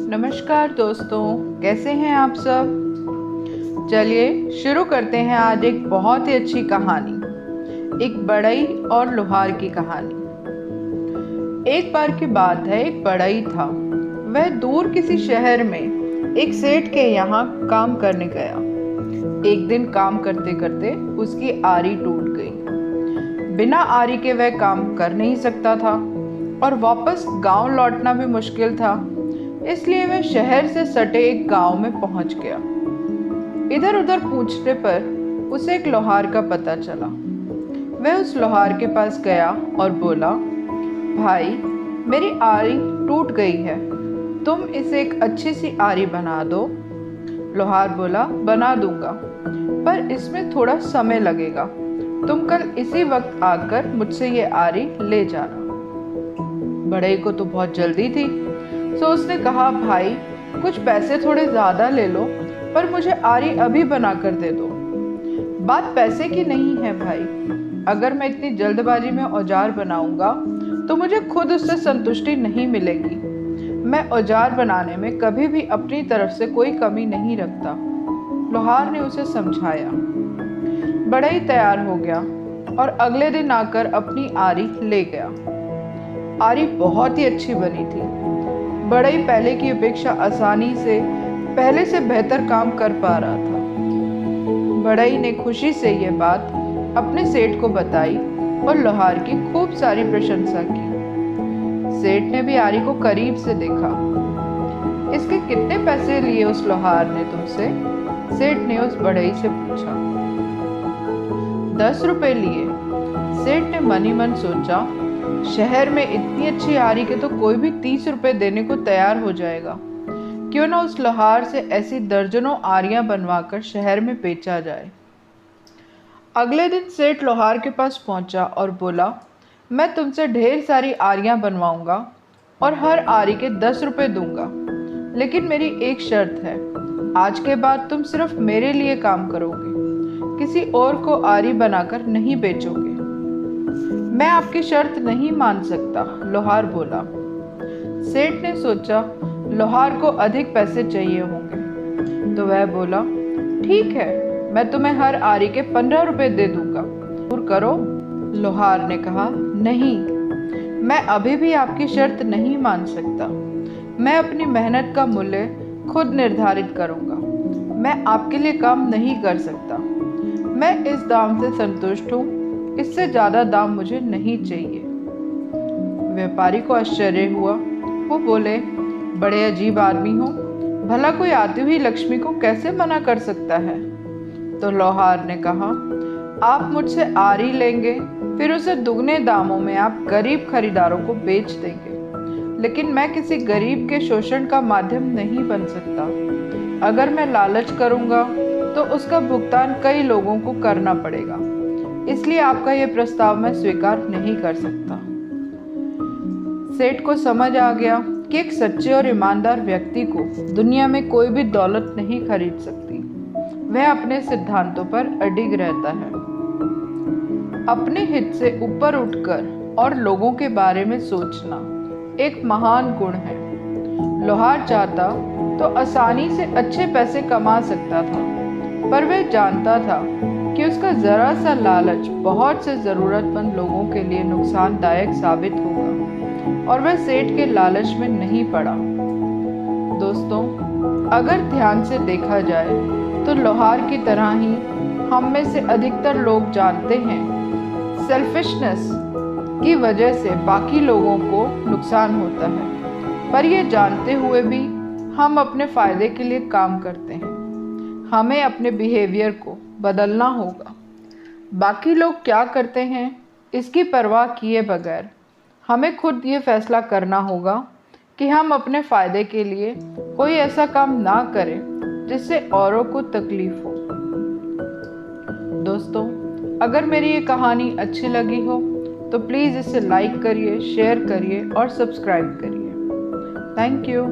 नमस्कार दोस्तों, कैसे हैं आप सब। चलिए शुरू करते हैं आज एक बहुत ही अच्छी कहानी, एक बढ़ई और लोहार की कहानी। एक बार की बात है, एक बढ़ई था। वह दूर किसी शहर में एक सेठ के यहाँ काम करने गया। एक दिन काम करते करते उसकी आरी टूट गई। बिना आरी के वह काम कर नहीं सकता था और वापस गांव लौटना भी मुश्किल था। इसलिए वह शहर से सटे एक गांव में पहुंच गया। इधर उधर पूछने पर उसे एक लोहार का पता चला। वह उस लोहार के पास गया और बोला, भाई, मेरी आरी टूट गई है, तुम इसे एक अच्छी सी आरी बना दो। लोहार बोला, बना दूंगा, पर इसमें थोड़ा समय लगेगा। तुम कल इसी वक्त आकर मुझसे ये आरी ले जाना। बढ़ई को तो बहुत जल्दी थी, तो उसने कहा, भाई, कुछ पैसे थोड़े ज्यादा ले लो, पर मुझे आरी अभी बना कर दे दो। बात पैसे की नहीं है भाई, अगर मैं इतनी जल्दबाजी में औजार बनाऊंगा तो मुझे खुद उससे संतुष्टि नहीं मिलेगी। मैं औजार बनाने में कभी भी अपनी तरफ से कोई कमी नहीं रखता। लोहार ने उसे समझाया। बढ़ई तैयार हो गया और अगले दिन आकर अपनी आरी ले गया। आरी बहुत ही अच्छी बनी थी। बढ़ई पहले की अपेक्षा आसानी से पहले से बेहतर काम कर पा रहा था। बढ़ई ने खुशी से यह बात अपने सेठ को बताई और लोहार की खूब सारी प्रशंसा की। सेठ ने भी आरी को करीब से देखा। इसके कितने पैसे लिए उस लोहार ने तुमसे? सेठ ने उस बढ़ई से पूछा। 10 रुपए लिए। सेठ ने मन ही मन सोचा, शहर में इतनी अच्छी आरी के तो कोई भी 30 रुपए देने को तैयार हो जाएगा। क्यों ना उस लोहार से ऐसी दर्जनों आरियां बनवाकर शहर में बेचा जाए। अगले दिन सेठ लोहार के पास पहुंचा और बोला, मैं तुमसे ढेर सारी आरियां बनवाऊंगा और हर आरी के 10 रुपए दूंगा, लेकिन मेरी एक शर्त है। आज के बाद तुम सिर्फ मेरे लिए काम करोगे, किसी और को आरी बनाकर नहीं बेचोगे। मैं आपकी शर्त नहीं मान सकता, लोहार बोला। सेठ ने सोचा लोहार को अधिक पैसे चाहिए होंगे, तो वह बोला, ठीक है, मैं तुम्हें हर आरी के 15 रुपए दे दूंगा, दूर करो। लोहार ने कहा, नहीं, मैं अभी भी आपकी शर्त नहीं मान सकता। मैं अपनी मेहनत का मूल्य खुद निर्धारित करूंगा। मैं आपके लिए काम नहीं कर सकता। मैं इस दाम से संतुष्ट हूँ, इससे ज्यादा दाम मुझे नहीं चाहिए। व्यापारी को आश्चर्य हुआ। वो बोले, बड़े अजीब आदमी हो, भला कोई आती हुई लक्ष्मी को कैसे मना कर सकता है? तो लोहार ने कहा, आप मुझसे आरी लेंगे, फिर उसे दुगने दामों में आप गरीब खरीदारों को बेच देंगे, लेकिन मैं किसी गरीब के शोषण का माध्यम नहीं बन सकता। अगर मैं लालच करूंगा तो उसका भुगतान कई लोगों को करना पड़ेगा, इसलिए आपका यह प्रस्ताव मैं स्वीकार नहीं कर सकता। सेठ को समझ आ गया कि एक सच्चे और ईमानदार व्यक्ति को दुनिया में कोई भी दौलत नहीं खरीद सकती। वह अपने सिद्धांतों पर अडिग रहता है। अपने हित से ऊपर उठकर और लोगों के बारे में सोचना एक महान गुण है। लोहार चाहता तो आसानी से अच्छे पैसे कमा सकता था, पर वह जानता था कि उसका जरा सा लालच बहुत से जरूरतमंद लोगों के लिए नुकसानदायक साबित होगा, और वह सेठ के लालच में नहीं पड़ा। दोस्तों, अगर ध्यान से देखा जाए तो लोहार की तरह ही हम में से अधिकतर लोग जानते हैं, सेल्फिशनेस की वजह से बाकी लोगों को नुकसान होता है, पर यह जानते हुए भी हम अपने फायदे के लिए काम करते हैं। हमें अपने बिहेवियर को बदलना होगा। बाकी लोग क्या करते हैं इसकी परवाह किए बगैर हमें खुद ये फैसला करना होगा कि हम अपने फायदे के लिए कोई ऐसा काम ना करें जिससे औरों को तकलीफ हो। दोस्तों, अगर मेरी ये कहानी अच्छी लगी हो तो प्लीज़ इसे लाइक करिए, शेयर करिए और सब्सक्राइब करिए। Thank you.